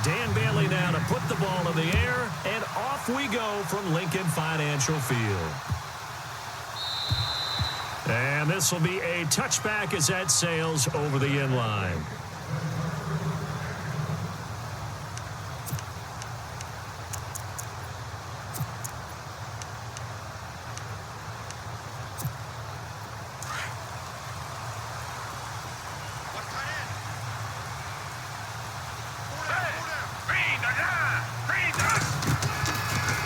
Dan Bailey now to put the ball in the air, and off we go from Lincoln Financial Field. And this will be a touchback as that sails over the end line.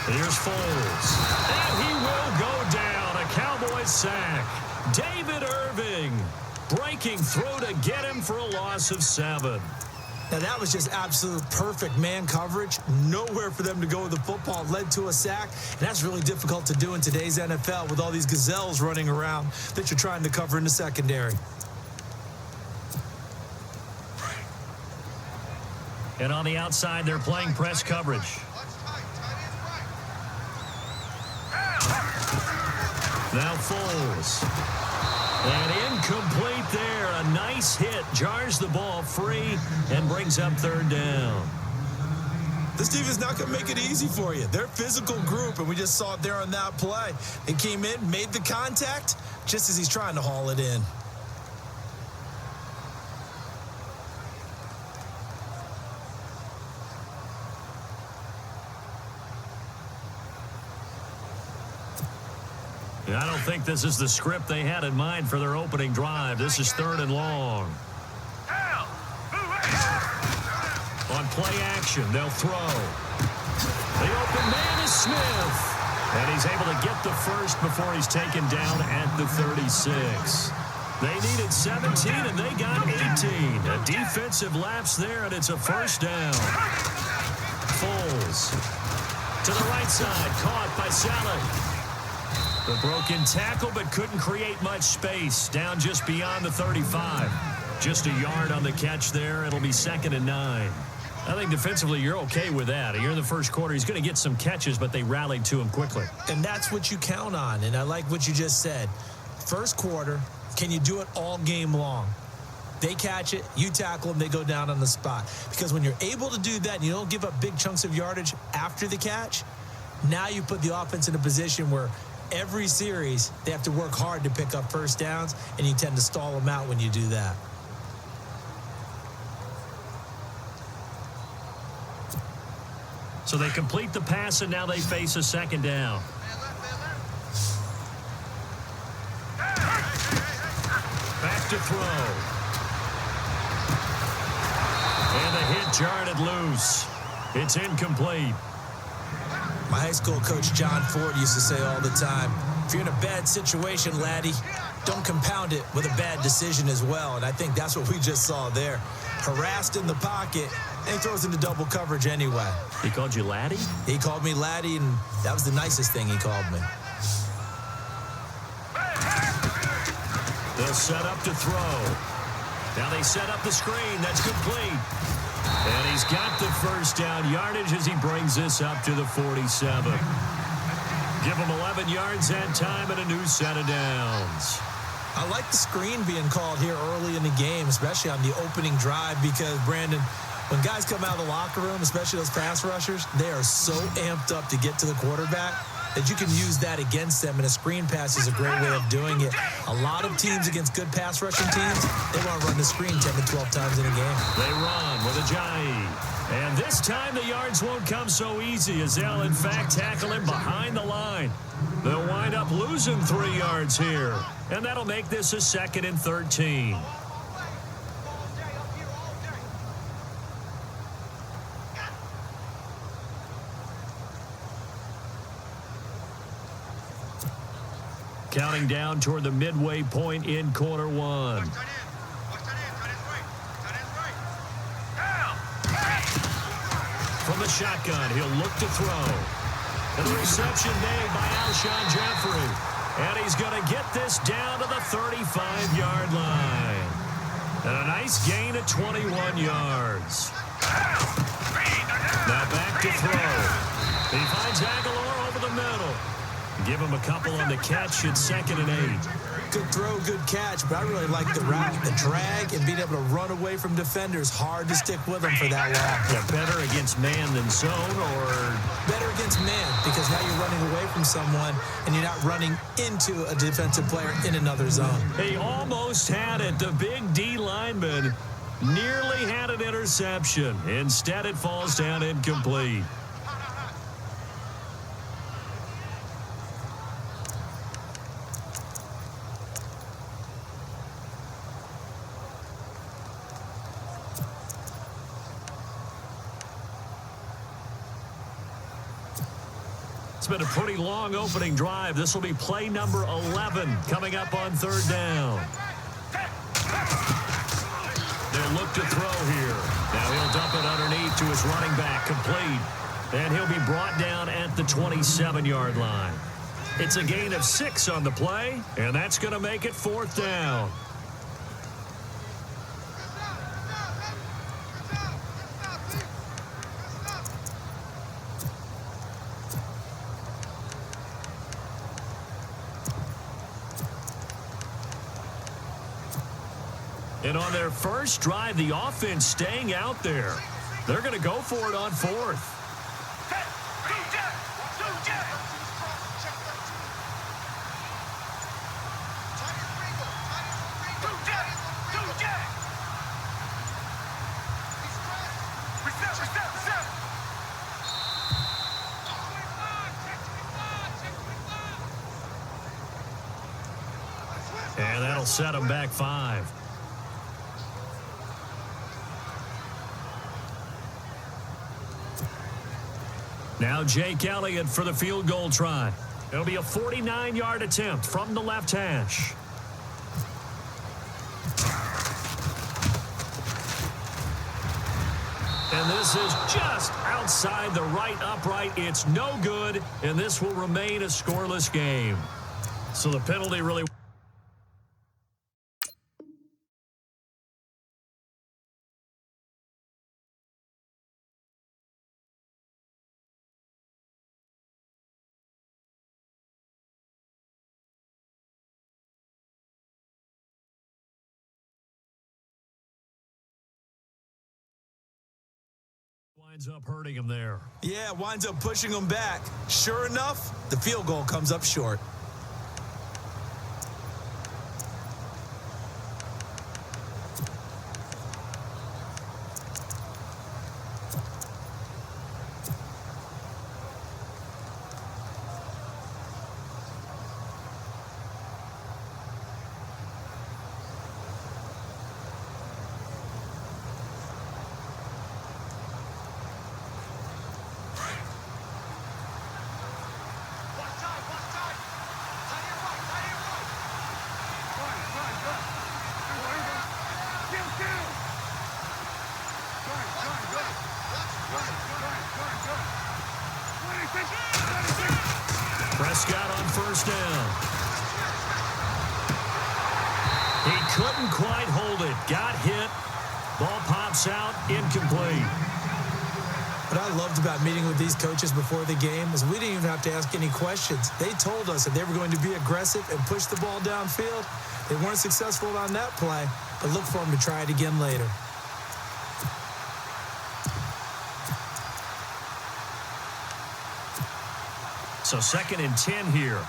Here's Foles. And he will go down. A Cowboys sack. David Irving breaking through to get him for a loss of 7. Now, that was just absolute perfect man coverage. Nowhere for them to go with the football. Led to a sack. And that's really difficult to do in today's NFL with all these gazelles running around that you're trying to cover in the secondary. And on the outside, they're playing press coverage. Now Foles. And incomplete there. A nice hit. Jars the ball free and brings up 3rd down. This team is not going to make it easy for you. They're a physical group, and we just saw it there on that play. They came in, made the contact, just as he's trying to haul it in. I don't think this is the script they had in mind for their opening drive. This is 3rd and long. On play action, they'll throw. The open man is Smith. And he's able to get the first before he's taken down at the 36. They needed 17, and they got 18. A defensive lapse there, and it's a 1st down. Foles to the right side, caught by Saleh. The broken tackle, but couldn't create much space. Down just beyond the 35. Just a yard on the catch there. It'll be 2nd and 9. I think defensively you're okay with that. You're in the first quarter. He's going to get some catches, but they rallied to him quickly. And that's what you count on. And I like what you just said. First quarter, can you do it all game long? They catch it, you tackle them, they go down on the spot. Because when you're able to do that and you don't give up big chunks of yardage after the catch, now you put the offense in a position where every series, they have to work hard to pick up 1st downs, and you tend to stall them out when you do that. So they complete the pass, and now they face a 2nd down. Back to throw. And the hit jarred it loose. It's incomplete. My high school coach, John Ford, used to say all the time, if you're in a bad situation, laddie, don't compound it with a bad decision as well. And I think that's what we just saw there. Harassed in the pocket, and he throws into double coverage anyway. He called you laddie? He called me laddie, and that was the nicest thing he called me. They'll set up to throw. Now they set up the screen. That's complete. And he's got the 1st down yardage as he brings this up to the 47. Give him 11 yards that time and a new set of downs. I like the screen being called here early in the game, especially on the opening drive, because, Brandon, when guys come out of the locker room, especially those pass rushers, they are so amped up to get to the quarterback that you can use that against them, and a screen pass is a great way of doing it. A lot of teams against good pass rushing teams, they want to run the screen 10 to 12 times in a game. They run with Ajayi. And this time the yards won't come so easy as they'll, in fact, tackle him behind the line. They'll wind up losing 3 yards here, and that'll make this a 2nd and 13. Counting down toward the midway point in quarter 1. From the shotgun, he'll look to throw. And the reception made by Alshon Jeffrey. And he's going to get this down to the 35-yard line. And a nice gain of 21 yards. Now back to throw. He finds Aguilar over the middle. Give him a couple on the catch. It's 2nd and 8. Good throw, good catch, but I really like the route, the drag, and being able to run away from defenders. Hard to stick with them for that long. Yeah, better against man than zone, or better against man, because now you're running away from someone and you're not running into a defensive player in another zone. He almost had it. The big D lineman nearly had an interception. Instead, it falls down incomplete. It's been a pretty long opening drive. This will be play number 11 coming up on third down. They'll look to throw here. Now he'll dump it underneath to his running back, complete. And he'll be brought down at the 27-yard line. It's a gain of 6 on the play, and that's going to make it fourth down. And on their first drive, the offense staying out there. They're going to go for it on fourth. And that'll set them back 5. Now Jake Elliott for the field goal try. It'll be a 49-yard attempt from the left hash. And this is just outside the right upright. It's no good, and this will remain a scoreless game. So the penalty really... winds up hurting him there. Yeah, winds up pushing him back. Sure enough, the field goal comes up short. Prescott on first down. He couldn't quite hold it. Got hit. Ball pops out. Incomplete. What I loved about meeting with these coaches before the game is we didn't even have to ask any questions. They told us that they were going to be aggressive and push the ball downfield. They weren't successful on that play, but look for them to try it again later. So 2nd and 10 here.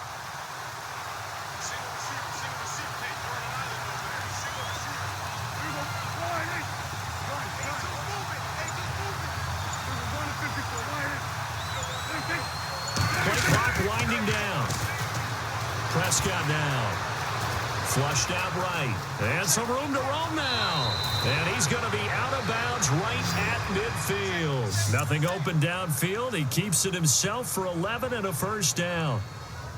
Play clock winding down. Prescott now. Flushed out right. And some room to roam now. And he's going to be out of bounds right at midfield. Nothing open downfield. He keeps it himself for 11 and a first down.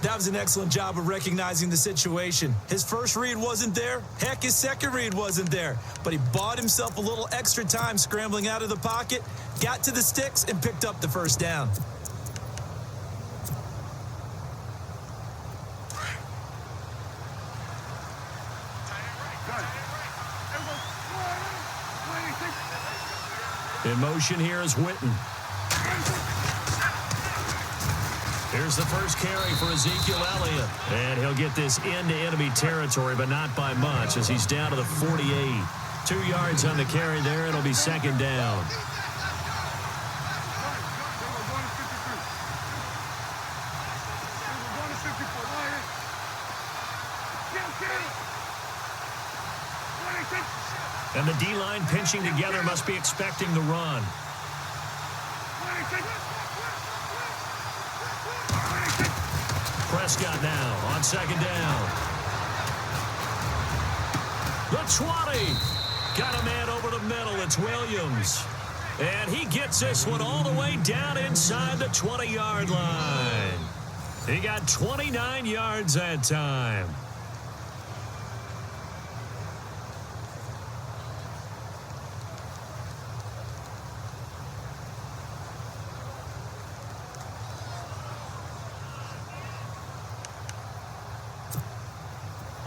That was an excellent job of recognizing the situation. His first read wasn't there. Heck, his second read wasn't there. But he bought himself a little extra time scrambling out of the pocket, got to the sticks, and picked up the first down. In motion here is Witten. Here's the first carry for Ezekiel Elliott. And he'll get this into enemy territory, but not by much as he's down to the 48. 2 yards on the carry there. It'll be second down. And the D-line pinching together must be expecting the run. Prescott now on second down. The 20. Got a man over the middle. It's Williams. And he gets this one all the way down inside the 20-yard line. He got 29 yards that time.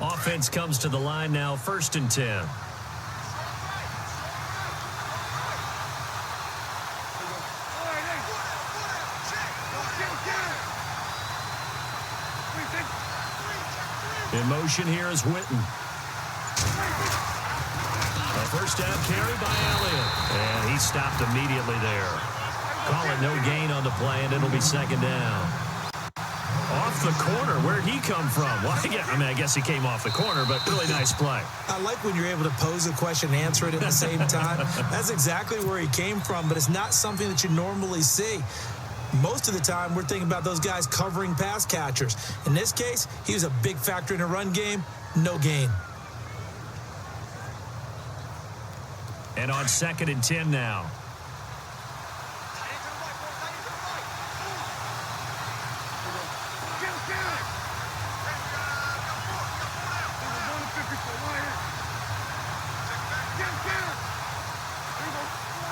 Offense comes to the line now, 1st and 10. In motion here is Witten. A first down carry by Elliott. And he stopped immediately there. Call it no gain on the play, and it'll be second down. Off the corner. Where'd he come from? Well, I guess he came off the corner, but really nice play. I like when you're able to pose a question and answer it at the same time. That's exactly where he came from, but it's not something that you normally see. Most of the time, we're thinking about those guys covering pass catchers. In this case, he was a big factor in a run game. No gain. And on 2nd and 10 now.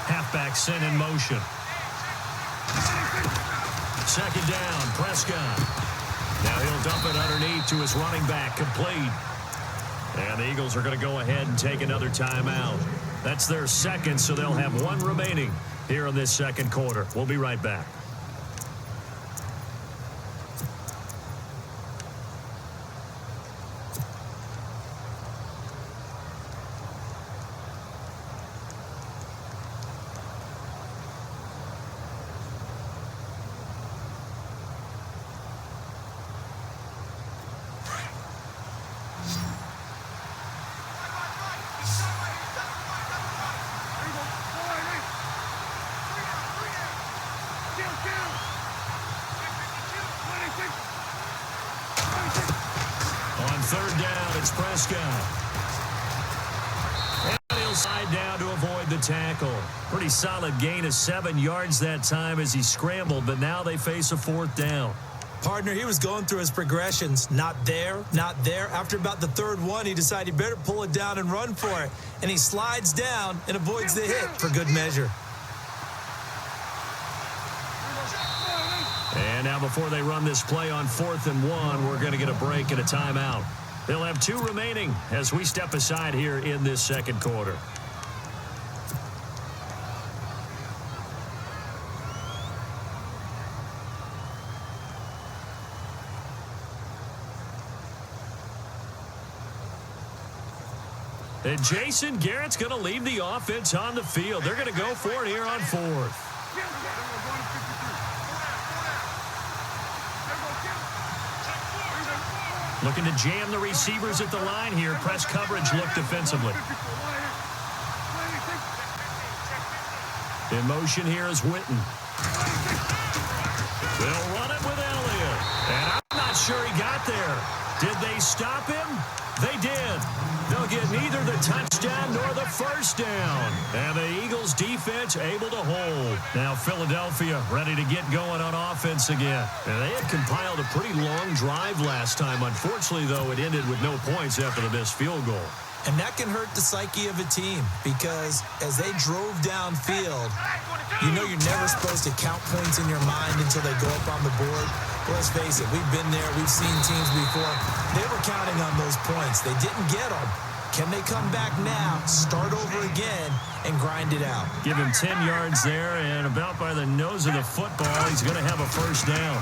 Halfback sent in motion. Second down, Prescott. Now he'll dump it underneath to his running back, complete. And the Eagles are going to go ahead and take another timeout. That's their second, so they'll have one remaining here in this second quarter. We'll be right back. Third down, it's Prescott. And he'll slide down to avoid the tackle. Pretty solid gain of 7 yards that time as he scrambled, but now they face a 4th down. Partner, he was going through his progressions. Not there, not there. After about the 3rd one, he decided he better pull it down and run for it. And he slides down and avoids the hit for good measure. And now before they run this play on 4th and 1, we're going to get a break and a timeout. They'll have 2 remaining as we step aside here in this second quarter. And Jason Garrett's going to leave the offense on the field. They're going to go for it here on 4th. Looking to jam the receivers at the line here. Press coverage look defensively. In motion here is Witten. They'll run it with Elliott. And I'm not sure he got there. Did they stop him? They did. They'll get neither the touchdown nor the first down. And the Eagles defense able to hold. Now Philadelphia ready to get going on offense again. And they had compiled a pretty long drive last time. Unfortunately, though, it ended with no points after the missed field goal. And that can hurt the psyche of a team because as they drove downfield, you know you're never supposed to count points in your mind until they go up on the board. Let's face it, we've been there. We've seen teams before. They were counting on those points. They didn't get them. Can they come back now, start over again, and grind it out? Give him 10 yards there, and about by the nose of the football, he's going to have a first down.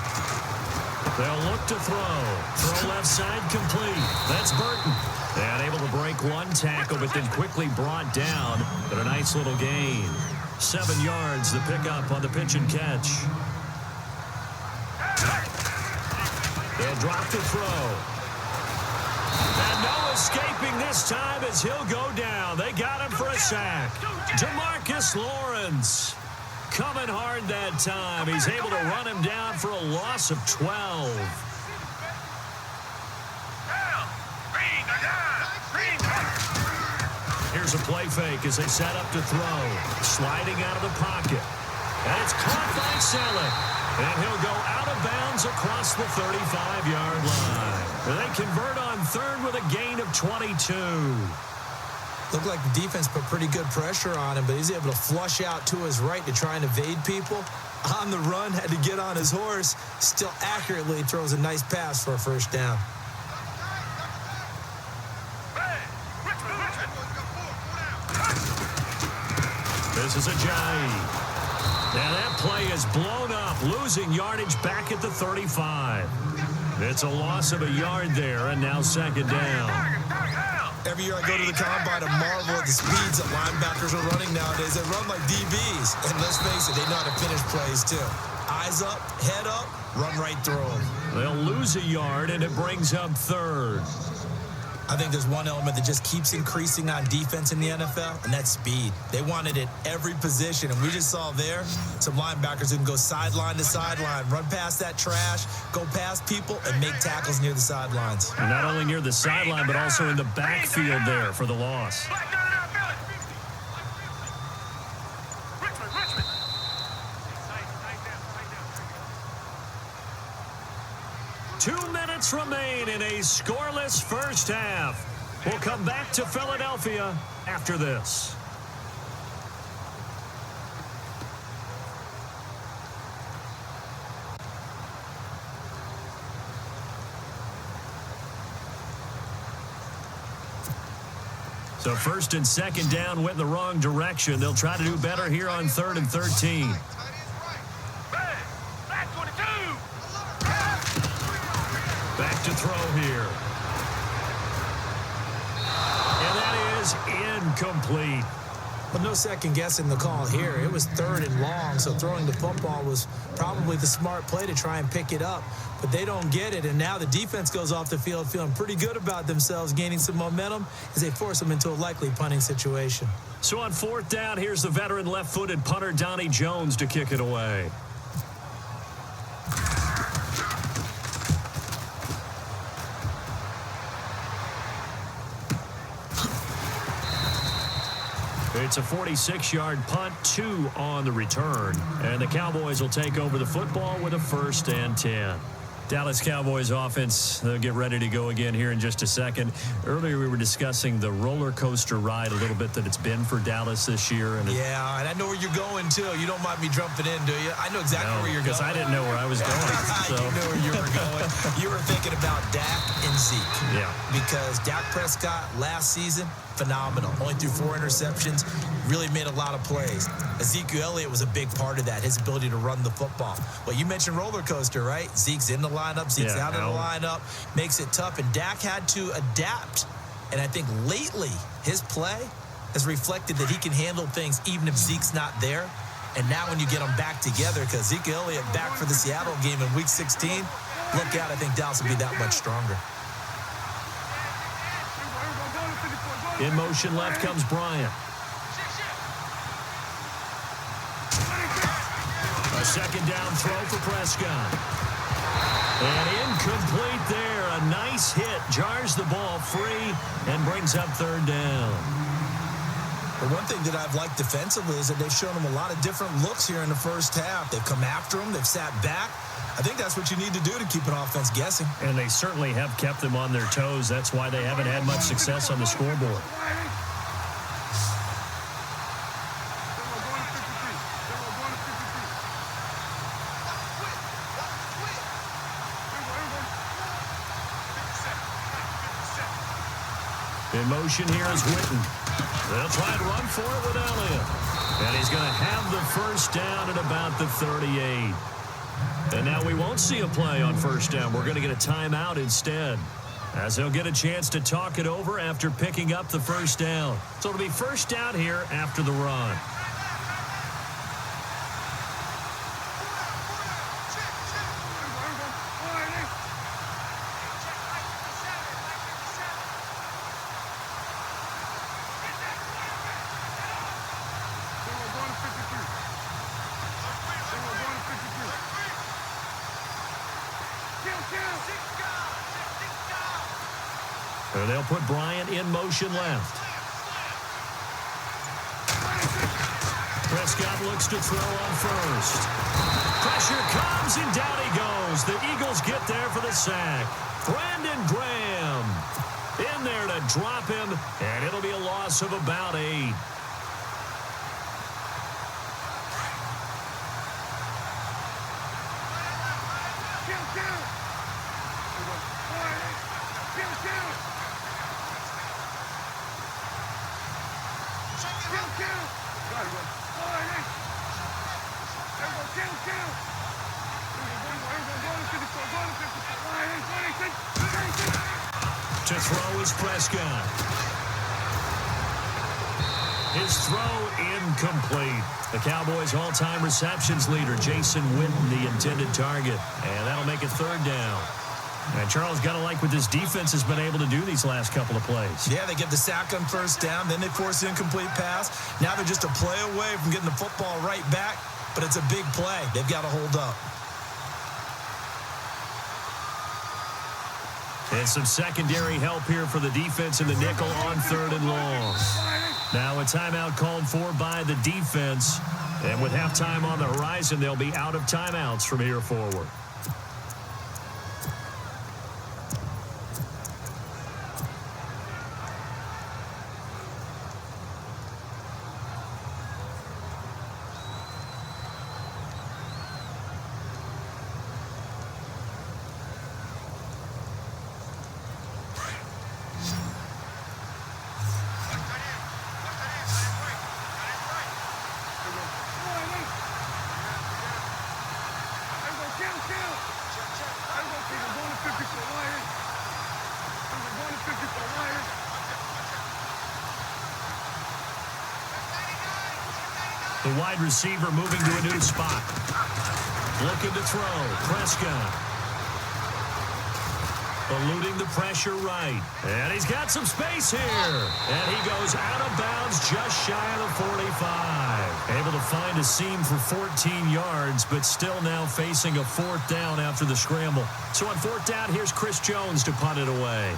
They'll look to throw. Throw left side complete. That's Burton. And able to break one tackle, but then quickly brought down. But a nice little gain. 7 yards, the pickup on the pitch and catch. They'll drop the throw. And no escaping this time as he'll go down. They got him for a sack. Demarcus Lawrence coming hard that time. He's able to run him down for a loss of 12. Here's a play fake as they set up to throw. Sliding out of the pocket. And it's caught by Selleck. And he'll go out of bounds across the 35-yard line. They convert on third with a gain of 22. Looked like the defense put pretty good pressure on him, but he's able to flush out to his right to try and evade people. On the run, had to get on his horse. Still accurately throws a nice pass for a first down. This is Ajayi. And that play is blown up, losing yardage back at the 35. It's a loss of a yard there, and now second down. Every year I go to the combine and marvel at the speeds that linebackers are running nowadays. They run like DBs. And let's face it, they know how to finish plays too. Eyes up, head up, run right through them. They'll lose a yard, and it brings up third. I think there's one element that just keeps increasing on defense in the NFL, and that's speed. They want it at every position, and we just saw there some linebackers who can go sideline to sideline, run past that trash, go past people, and make tackles near the sidelines. And not only near the sideline, but also in the backfield there for the loss. 2 minutes remain in a scoreless first half. We'll come back to Philadelphia after this. So first and second down went in the wrong direction. They'll try to do better here on 3rd and 13. Back to throw here. And that is incomplete. But no second guessing the call here. It was 3rd and long, so throwing the football was probably the smart play to try and pick it up. But they don't get it, and now the defense goes off the field feeling pretty good about themselves, gaining some momentum as they force them into a likely punting situation. So on 4th down, here's the veteran left-footed punter Donnie Jones to kick it away. It's a 46-yard punt, 2 on the return. And the Cowboys will take over the football with a 1st and 10. Dallas Cowboys offense, they'll get ready to go again here in just a second. Earlier we were discussing the roller coaster ride a little bit that it's been for Dallas this year. And yeah, and I know where you're going, too. You don't mind me jumping in, do you? I know exactly where you're going. Because I didn't know where I was going. So. You knew where you were going. You were thinking about Dak and Zeke. Yeah. Because Dak Prescott last season, phenomenal. Only threw 4 interceptions. Really made a lot of plays. Ezekiel Elliott was a big part of that, his ability to run the football. Well, you mentioned roller coaster, right? Zeke's in the lineup. Zeke's out of the lineup. Makes it tough. And Dak had to adapt. And I think lately his play has reflected that he can handle things even if Zeke's not there. And now when you get them back together, because Ezekiel Elliott back for the Seattle game in Week 16, look out, I think Dallas will be that much stronger. In motion left comes Bryant. A second down throw for Prescott. And incomplete there. A nice hit. Jars the ball free and brings up 3rd down. The one thing that I've liked defensively is that they've shown them a lot of different looks here in the first half. They've come after them. They've sat back. I think that's what you need to do to keep an offense guessing. And they certainly have kept them on their toes. That's why they haven't had much success on the scoreboard. In motion here is Witten. They'll try and run for it with Elliott. And he's going to have the first down at about the 38. And now we won't see a play on first down. We're going to get a timeout instead, as they'll get a chance to talk it over after picking up the first down. So it'll be first down here after the run. And they'll put Bryant in motion left. Prescott looks to throw on first. Pressure comes, and down he goes. The Eagles get there for the sack. Brandon Graham in there to drop him, and it'll be a loss of about 8. To throw is Prescott. His throw incomplete. The Cowboys' all-time receptions leader, Jason Witten, the intended target. And that'll make it third down. And Charles, got to like what this defense has been able to do these last couple of plays. Yeah, they get the sack on first down, then they force an incomplete pass. Now they're just a play away from getting the football right back, but it's a big play. They've got to hold up. And some secondary help here for the defense in the nickel on third and long. Now a timeout called for by the defense. And with halftime on the horizon, they'll be out of timeouts from here forward. The wide receiver moving to a new spot. Looking to throw. Prescott. Eluding the pressure right. And he's got some space here. And he goes out of bounds just shy of the 45. Able to find a seam for 14 yards, but still now facing a fourth down after the scramble. So on fourth down, here's Chris Jones to punt it away.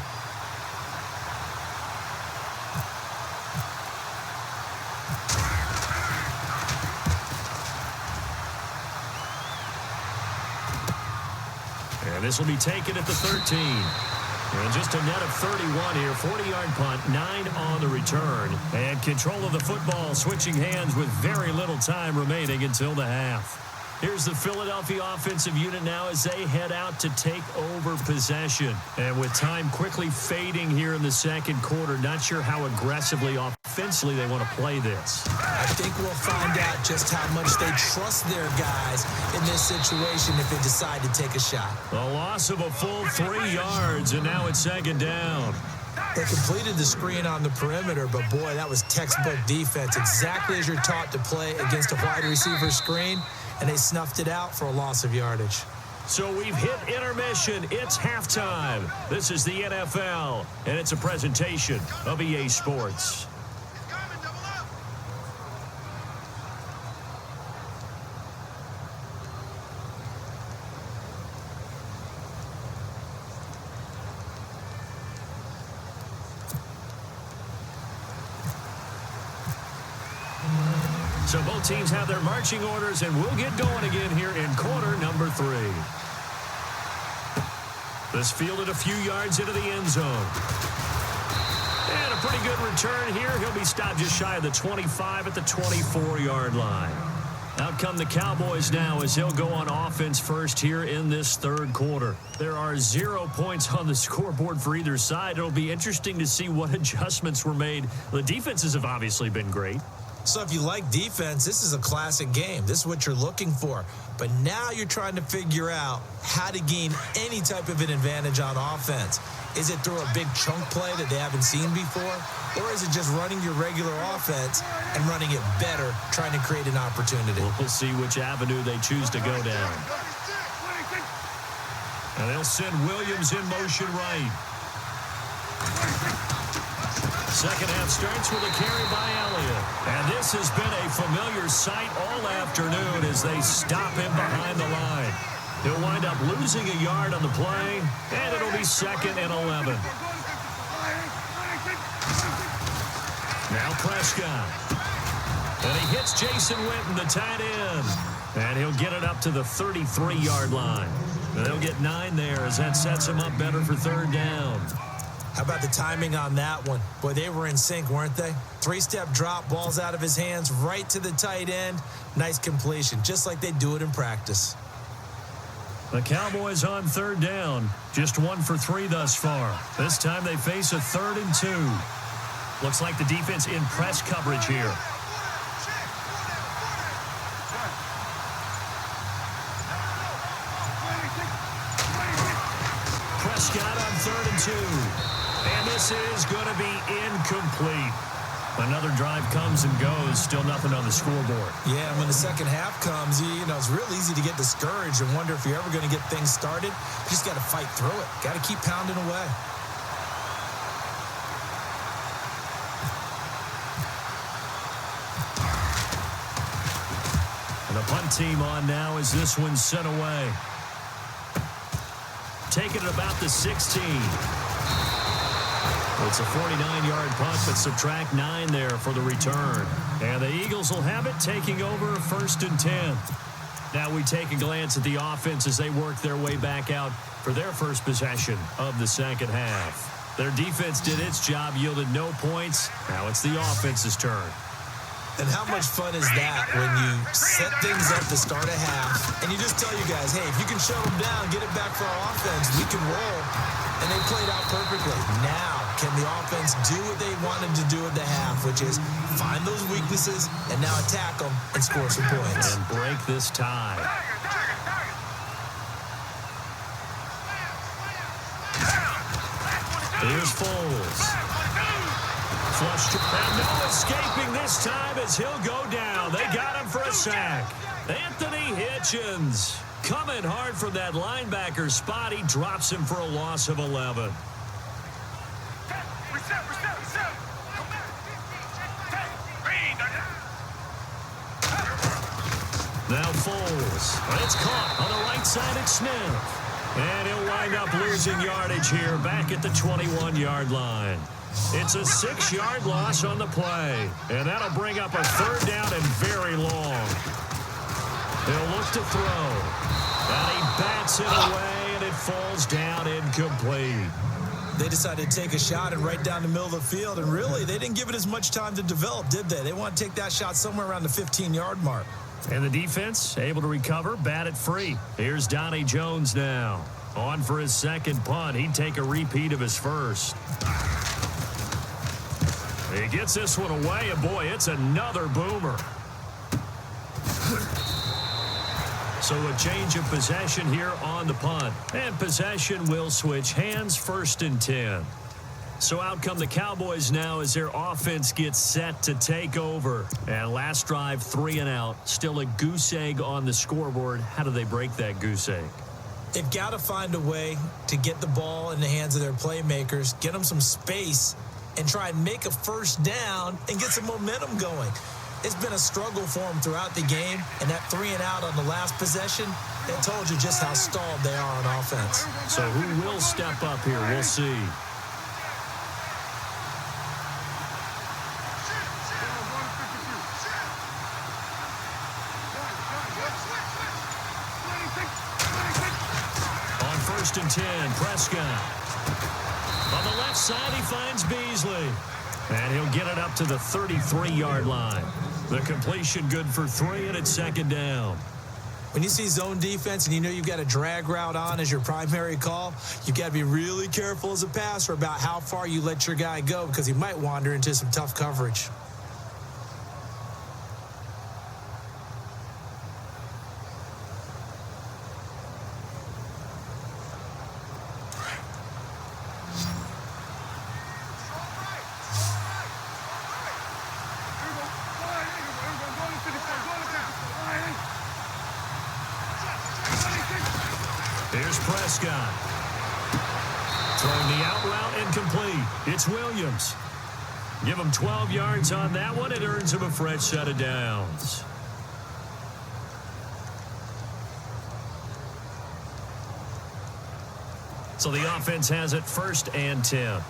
And this will be taken at the 13. And just a net of 31 here. 40-yard punt, 9 on the return. And control of the football switching hands with very little time remaining until the half. Here's the Philadelphia offensive unit now as they head out to take over possession. And with time quickly fading here in the second quarter, not sure how aggressively offensively they want to play this. I think we'll find out just how much they trust their guys in this situation if they decide to take a shot. A loss of a full 3 yards, and now it's second down. They completed the screen on the perimeter, but boy, that was textbook defense. Exactly as you're taught to play against a wide receiver screen, and they snuffed it out for a loss of yardage. So we've hit intermission. It's halftime. This is the NFL, and it's a presentation of EA Sports. So both teams have their marching orders, and we'll get going again here in quarter number 3. This fielded a few yards into the end zone. And a pretty good return here. He'll be stopped just shy of the 25 at the 24-yard line. Out come the Cowboys now as they'll go on offense first here in this third quarter. There are 0 points on the scoreboard for either side. It'll be interesting to see what adjustments were made. The defenses have obviously been great. So if you like defense, this is a classic game. This is what you're looking for. But now you're trying to figure out how to gain any type of an advantage on offense. Is it through a big chunk play that they haven't seen before? Or is it just running your regular offense and running it better, trying to create an opportunity? We'll see which avenue they choose to go down. And they'll send Williams in motion right. Second half starts with a carry by Elliott. And this has been a familiar sight all afternoon as they stop him behind the line. He'll wind up losing a yard on the play, and it'll be 2nd and 11. Now Prescott. And he hits Jason Witten, the tight end. And he'll get it up to the 33-yard line. And they'll get 9 there as that sets him up better for 3rd down. How about the timing on that one? Boy, they were in sync, weren't they? 3-step drop, ball's out of his hands, right to the tight end. Nice completion, just like they do it in practice. The Cowboys on 3rd down. Just 1 for 3 thus far. This time they face a 3rd and 2. Looks like the defense in press coverage here. Prescott on 3rd and 2. And this is going to be incomplete. Another drive comes and goes. Still nothing on the scoreboard. Yeah, and when the second half comes, you know, it's real easy to get discouraged and wonder if you're ever going to get things started. You just got to fight through it. Got to keep pounding away. And the punt team on now as this one's sent away. Taking it about the 16. It's a 49-yard punt, but subtract 9 there for the return. And the Eagles will have it, taking over 1st and 10. Now we take a glance at the offense as they work their way back out for their first possession of the second half. Their defense did its job, yielded no points. Now it's the offense's turn. And how much fun is that when you set things up to start a half and you just tell you guys, hey, if you can shut them down, get it back for our offense, we can roll. And they played out perfectly. Now, can the offense do what they wanted to do at the half, which is find those weaknesses and now attack them and score some points? And break this tie. Here's Foles. Flush to, and no escaping this time as he'll go down. They got him for a sack. Anthony Hitchens coming hard from that linebacker spot. He drops him for a loss of 11. Now Foles. It's caught on the right side at Smith. And he'll wind up losing yardage here back at the 21-yard line. It's a 6-yard loss on the play. And that'll bring up a 3rd down and very long. He'll look to throw. And he bats it away, and it falls down incomplete. They decided to take a shot and right down the middle of the field. And really, they didn't give it as much time to develop, did they? They want to take that shot somewhere around the 15-yard mark. And the defense able to recover, bat it free. Here's Donnie Jones now. On for his second punt. He'd take a repeat of his first. He gets this one away, and boy, it's another boomer. So a change of possession here on the punt. And possession will switch hands, 1st and 10. So out come the Cowboys now as their offense gets set to take over. And last drive, 3 and out. Still a goose egg on the scoreboard. How do they break that goose egg? They've got to find a way to get the ball in the hands of their playmakers, get them some space, and try and make a 1st down and get some momentum going. It's been a struggle for them throughout the game, and that 3 and out on the last possession, that told you just how stalled they are on offense. So who will step up here? We'll see. On 1st and 10, Prescott. On the left side, he finds Beasley. And he'll get it up to the 33-yard line. The completion good for 3, and it's 2nd down. When you see zone defense and you know you've got a drag route on as your primary call, you've got to be really careful as a passer about how far you let your guy go because he might wander into some tough coverage. Here's Prescott. Throwing the out route incomplete. It's Williams. Give him 12 yards on that one. It earns him a fresh set of downs. So the offense has it 1st and 10.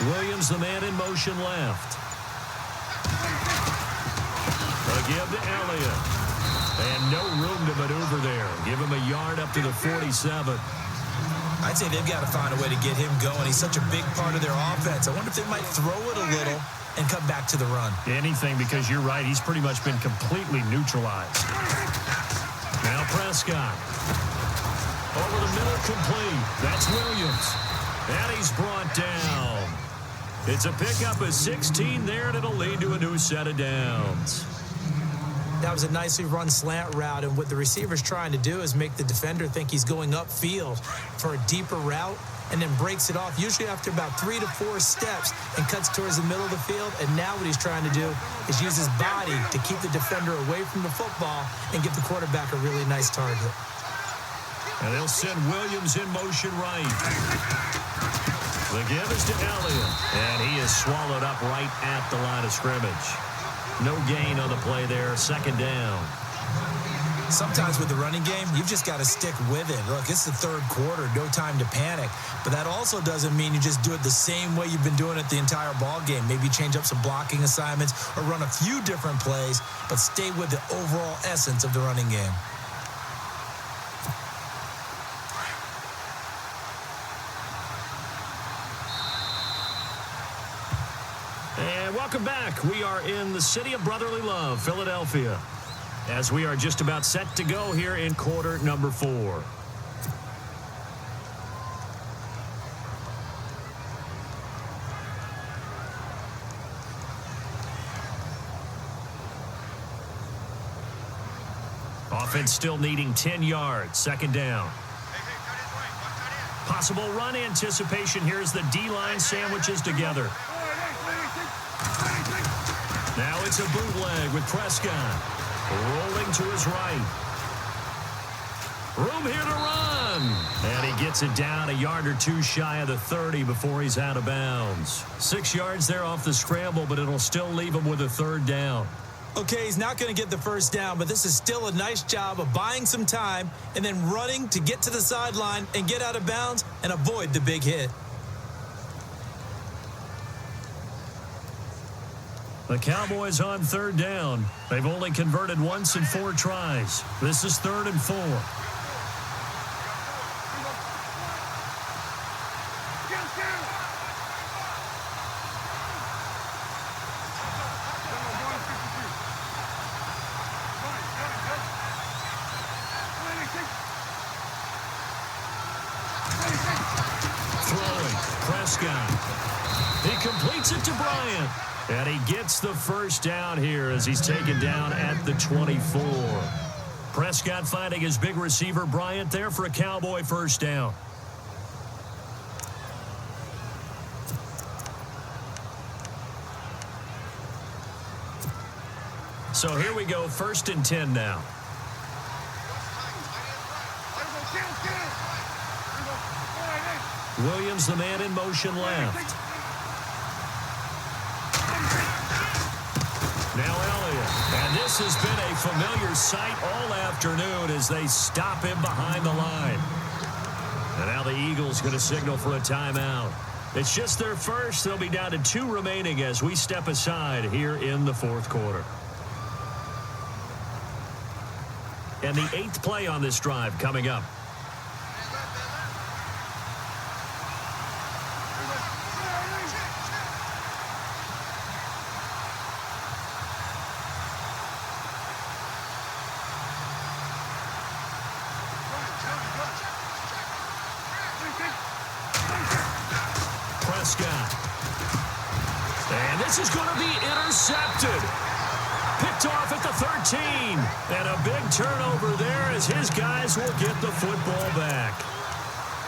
Williams, the man in motion left. A give to Elliott. And no room to maneuver there. Give him a yard up to the 47. I'd say they've got to find a way to get him going. He's such a big part of their offense. I wonder if they might throw it a little and come back to the run. Anything, because you're right. He's pretty much been completely neutralized. Now Prescott. Over the middle, complete. That's Williams. And he's brought down. It's a pickup of 16 there, and it'll lead to a new set of downs. That was a nicely run slant route, and what the receiver's trying to do is make the defender think he's going upfield for a deeper route and then breaks it off, usually after about 3 to 4 steps, and cuts towards the middle of the field. And now what he's trying to do is use his body to keep the defender away from the football and give the quarterback a really nice target. And they'll send Williams in motion right. The give is to Elliott, and he is swallowed up right at the line of scrimmage. No gain on the play there, 2nd down. Sometimes with the running game, you've just got to stick with it. Look, it's the 3rd quarter, no time to panic. But that also doesn't mean you just do it the same way you've been doing it the entire ball game. Maybe change up some blocking assignments or run a few different plays, but stay with the overall essence of the running game. And welcome back. We are in the city of brotherly love, Philadelphia, as we are just about set to go here in quarter number 4. Offense still needing 10 yards, 2nd down. Possible run anticipation here as the D-line sandwiches together. Now it's a bootleg with Prescott. Rolling to his right. Room here to run. And he gets it down a yard or 2 shy of the 30 before he's out of bounds. 6 yards there off the scramble, but it'll still leave him with a 3rd down. Okay, he's not going to get the 1st down, but this is still a nice job of buying some time and then running to get to the sideline and get out of bounds and avoid the big hit. The Cowboys on 3rd down. They've only converted once in 4 tries. This is 3rd and 4. Throwing, Prescott. He completes it to Bryant. And he gets the 1st down here as he's taken down at the 24. Prescott finding his big receiver Bryant there for a Cowboy 1st down. So here we go, 1st and 10 now. Williams, the man in motion left. Now Elliott, and this has been a familiar sight all afternoon as they stop him behind the line. And now the Eagles going to signal for a timeout. It's just their 1st. They'll be down to 2 remaining as we step aside here in the 4th quarter. And the 8th play on this drive coming up. Prescott. And this is going to be intercepted. Picked off at the 13. And a big turnover there as his guys will get the football back.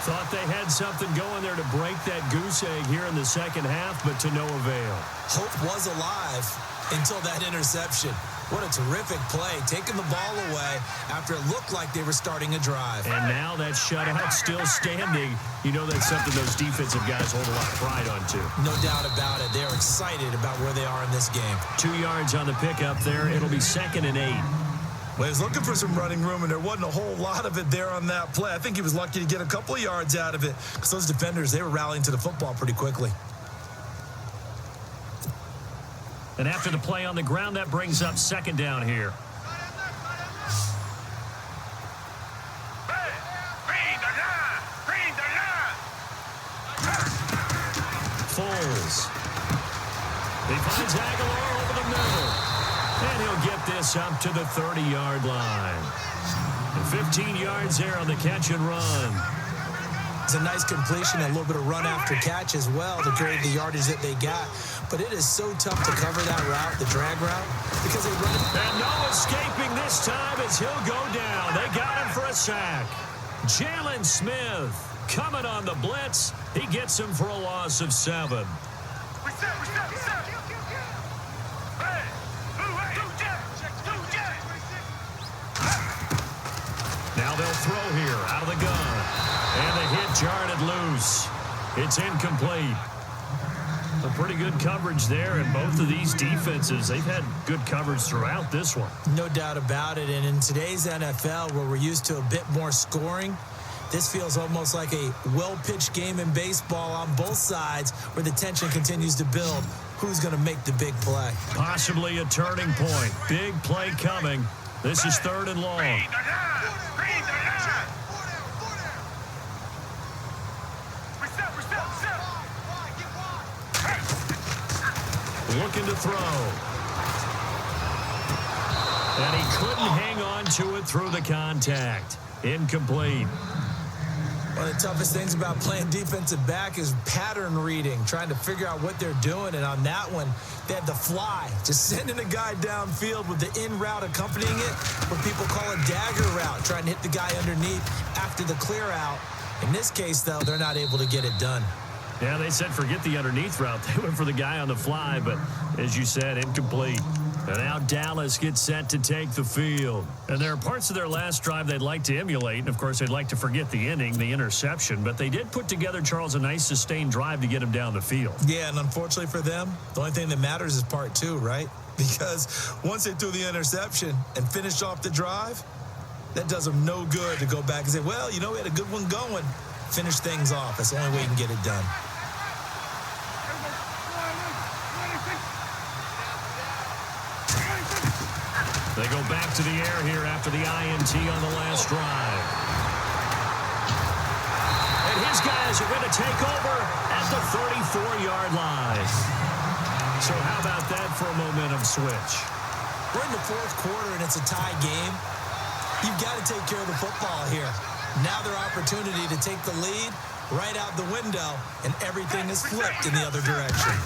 Thought they had something going there to break that goose egg here in the second half, but to no avail. Hope was alive until that interception. What a terrific play, taking the ball away after it looked like they were starting a drive. And now that shutout still standing. You know that's something those defensive guys hold a lot of pride on, too. No doubt about it. They're excited about where they are in this game. 2 yards on the pickup there. It'll be 2nd and 8. Well, he was looking for some running room, and there wasn't a whole lot of it there on that play. I think he was lucky to get a couple of yards out of it because those defenders, they were rallying to the football pretty quickly. And after the play on the ground, that brings up 2nd down here. Foles. He finds Aguilar over the middle. And he'll get this up to the 30-yard line. And 15 yards there on the catch and run. It's a nice completion, a little bit of run after catch as well to carry the yardage that they got. But it is so tough to cover that route, the drag route, because they run it. And no escaping this time as he'll go down. They got him for a sack. Jalen Smith coming on the blitz. He gets him for a loss of 7. Now they'll throw here out of the gun. And the hit jarred loose. It's incomplete. A pretty good coverage there, and both of these defenses, they've had good coverage throughout this one. No doubt about it, and in today's NFL, where we're used to a bit more scoring, this feels almost like a well-pitched game in baseball on both sides where the tension continues to build. Who's going to make the big play? Possibly a turning point. Big play coming. This is 3rd and long. Looking to throw. And he couldn't hang on to it through the contact. Incomplete. One of the toughest things about playing defensive back is pattern reading, trying to figure out what they're doing. And on that one, they had the fly, just sending a guy downfield with the in route accompanying it, what people call a dagger route, trying to hit the guy underneath after the clear out. In this case, though, they're not able to get it done. Yeah, they said forget the underneath route. They went for the guy on the fly, but as you said, incomplete. And now Dallas gets set to take the field. And there are parts of their last drive they'd like to emulate. And, of course, they'd like to forget the inning, the interception. But they did put together, Charles, a nice sustained drive to get him down the field. Yeah, and unfortunately for them, the only thing that matters is part 2, right? Because once they threw the interception and finished off the drive, that does them no good to go back and say, well, you know, we had a good one going. Finish things off. That's the only way you can get it done. They go back to the air here after the INT on the last drive. And his guys are going to take over at the 34-yard line. So how about that for a momentum switch? We're in the 4th quarter, and it's a tie game. You've got to take care of the football here. Now their opportunity to take the lead right out the window, and everything is flipped in the other direction.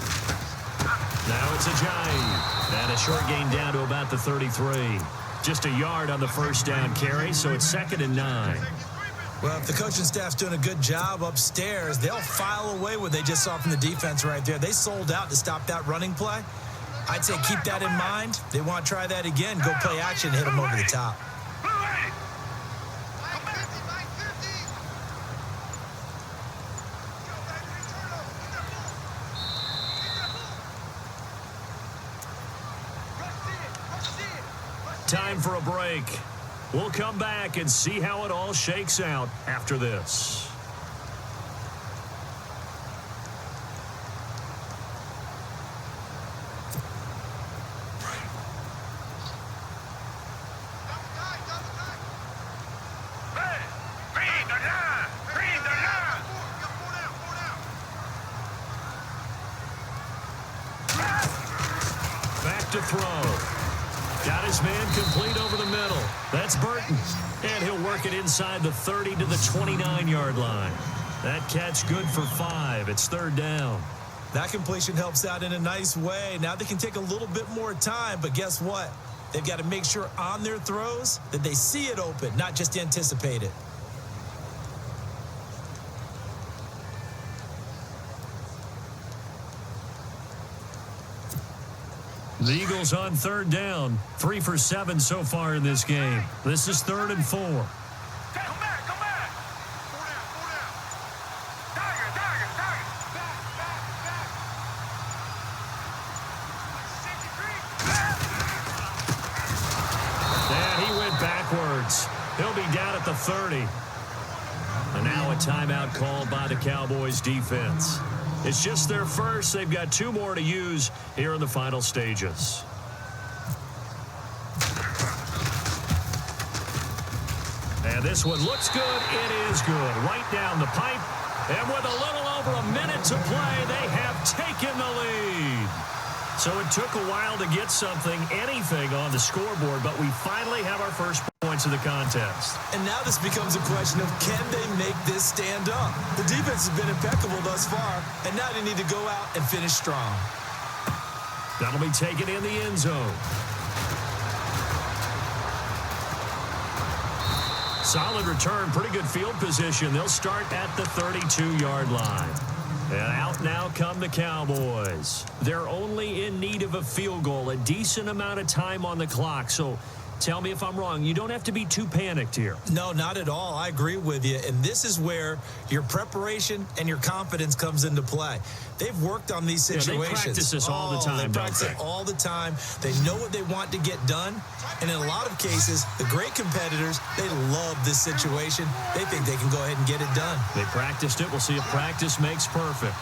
Now it's Ajayi. And a short gain down to about the 33. Just a yard on the first down carry, so it's 2nd and 9. Well, if the coaching staff's doing a good job upstairs, they'll file away what they just saw from the defense right there. They sold out to stop that running play. I'd say keep that in mind. They want to try that again. Go play action, hit them over the top. Time for a break. We'll come back and see how it all shakes out after this. Back to throw. Got his man complete over the middle. That's Burton. And he'll work it inside the 30 to the 29-yard line. That catch good for 5. It's 3rd down. That completion helps out in a nice way. Now they can take a little bit more time, but guess what? They've got to make sure on their throws that they see it open, not just anticipate it. The Eagles on third down. 3 for 7 so far in this game. This is 3rd and 4. Come back. 4 down. Tiger. Back. And he went backwards. He'll be down at the 30. And now a timeout called by the Cowboys defense. It's just their first. They've got 2 more to use here in the final stages. And this one looks good. It is good. Right down the pipe. And with a little over a minute to play, they have taken the lead. So it took a while to get anything on the scoreboard, but we finally have our first points of the contest. And now this becomes a question of, can they make this stand up? The defense has been impeccable thus far, and now they need to go out and finish strong. That'll be taken in the end zone. Solid return, pretty good field position. They'll start at the 32-yard line. And out now come the Cowboys. They're only in need of a field goal, a decent amount of time on the clock. So tell me if I'm wrong. You don't have to be too panicked here. No, not at all. I agree with you. And this is where your preparation and your confidence comes into play. They've worked on these situations. They practice this all the time, They practice it all the time. They know what they want to get done. And in a lot of cases, the great competitors, they love this situation. They think they can go ahead and get it done. They practiced it. We'll see if practice makes perfect.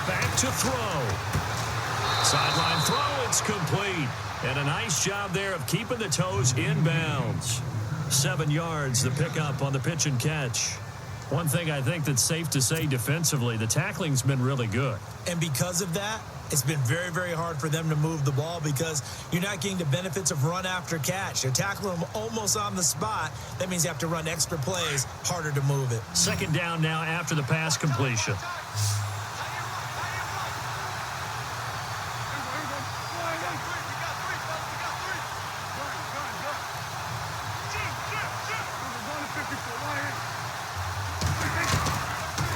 Back to throw. Sideline throw. It's complete. And a nice job there of keeping the toes in bounds. 7 yards, the pickup on the pitch and catch. One thing I think that's safe to say defensively, the tackling's been really good. And because of that, it's been very, very hard for them to move the ball because you're not getting the benefits of run after catch. You're tackling them almost on the spot. That means you have to run extra plays, harder to move it. 2nd down now after the pass completion.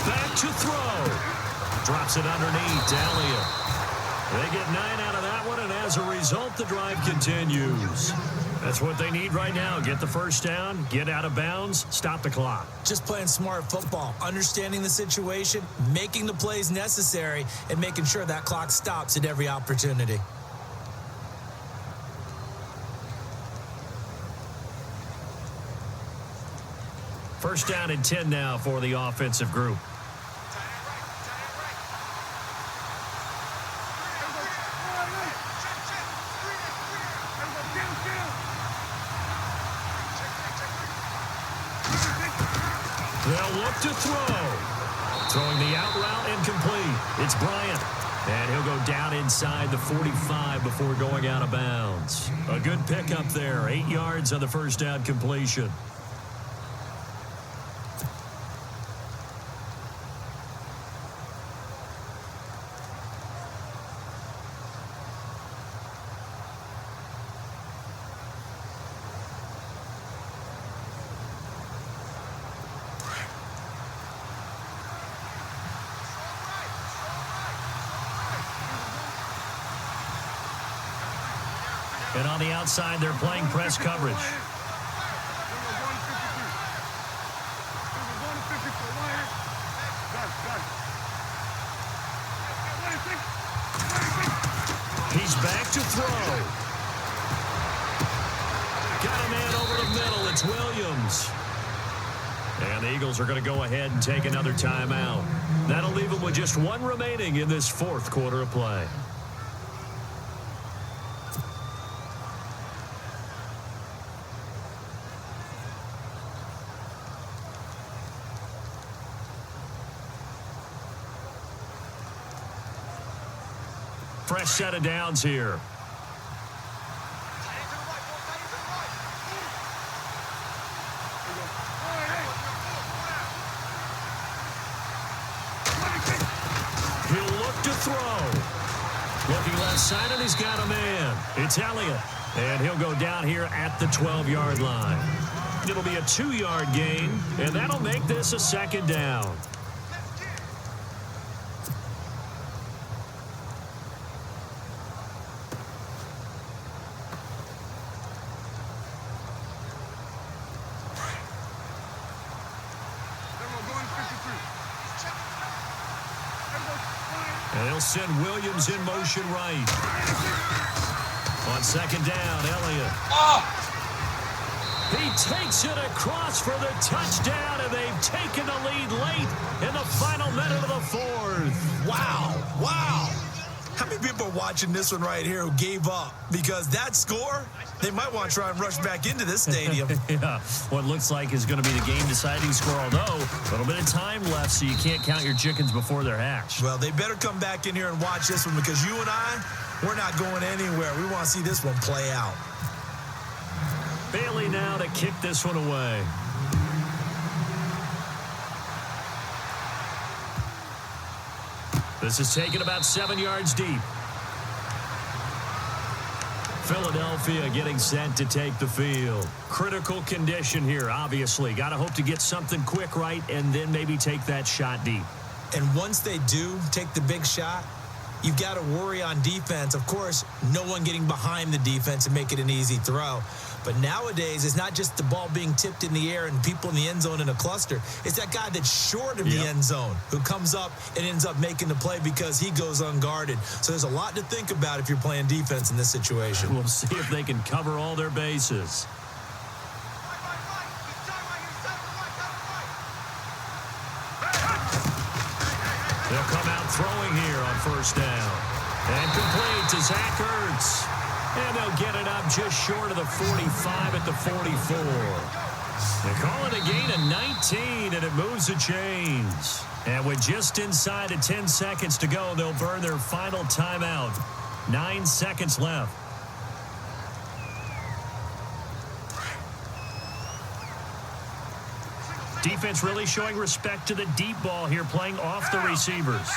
Back to throw. Drops it underneath to Elliott. They get 9 out of that one, and as a result, the drive continues. That's what they need right now. Get the first down, get out of bounds, stop the clock. Just playing smart football, understanding the situation, making the plays necessary, and making sure that clock stops at every opportunity. First down and 10 now for the offensive group. They'll look to throw. Throwing the out route incomplete. It's Bryant. And he'll go down inside the 45 before going out of bounds. A good pickup there. 8 yards on the first down completion. And on the outside, they're playing press coverage. He's back to throw. Got a man over the middle. It's Williams. And the Eagles are going to go ahead and take another timeout. That'll leave them with just 1 remaining in this 4th quarter of play. Fresh set of downs here. He'll look to throw. Looking left side, and he's got a man. It's Elliott. And he'll go down here at the 12-yard line. It'll be a 2-yard gain, and that'll make this a 2nd down. And they'll send Williams in motion right. On second down, Elliott. He takes it across for the touchdown, and they've taken the lead late in the final minute of the fourth. Wow. Wow. How many people are watching this one right here who gave up? Because that score, they might want to try and rush back into this stadium. Yeah, what looks like is going to be the game-deciding score, although a little bit of time left, so you can't count your chickens before they're hatched. Well, they better come back in here and watch this one, because you and I, we're not going anywhere. We want to see this one play out. Bailey now to kick this one away. This is taken about 7 yards deep. Philadelphia getting set to take the field. Critical condition here, obviously. Got to hope to get something quick right and then maybe take that shot deep. And once they do take the big shot, you've got to worry on defense. Of course, no one getting behind the defense and make it an easy throw. But nowadays, it's not just the ball being tipped in the air and people in the end zone in a cluster. It's that guy that's short of the end zone who comes up and ends up making the play because he goes unguarded. So there's a lot to think about if you're playing defense in this situation. We'll see if they can cover all their bases. They'll come out throwing here on first down. And complete to Zach Ertz. And they'll get it up just short of the 45 at the 44. They call it a gain of 19, and it moves the chains. And with just inside of 10 seconds to go, they'll burn their final timeout. 9 seconds left. Defense really showing respect to the deep ball here, playing off the receivers.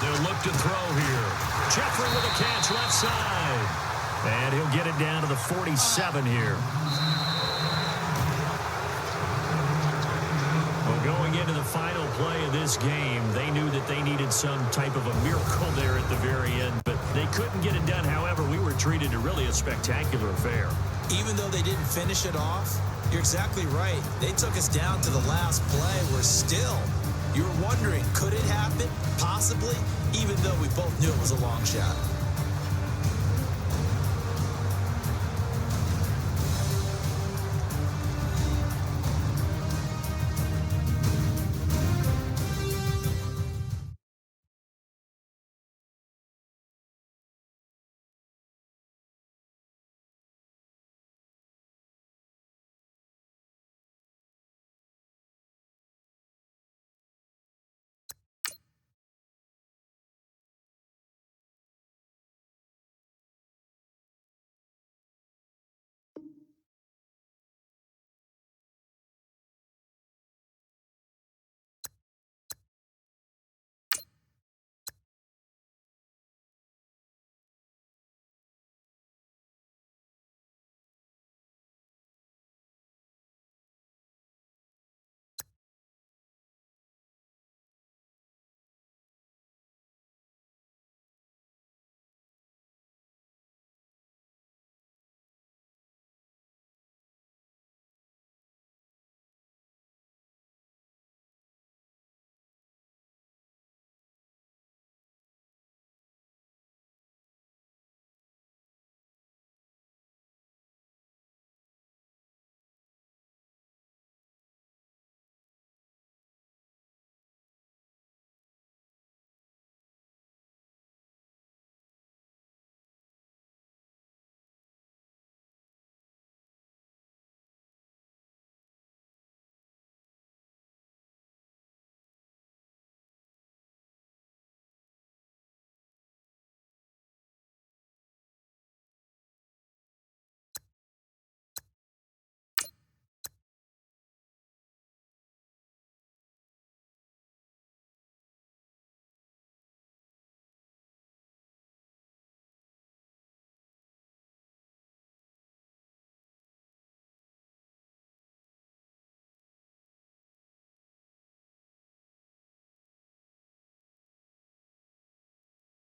They'll look to throw here. Jeffrey with a catch left side. And he'll get it down to the 47 here. Going into the final play of this game, they knew that they needed some type of a miracle there at the very end, but they couldn't get it done. However, we were treated to really a spectacular affair. Even though they didn't finish it off, you're exactly right. They took us down to the last play. We're still, you're wondering, could it happen? Possibly, even though we both knew it was a long shot.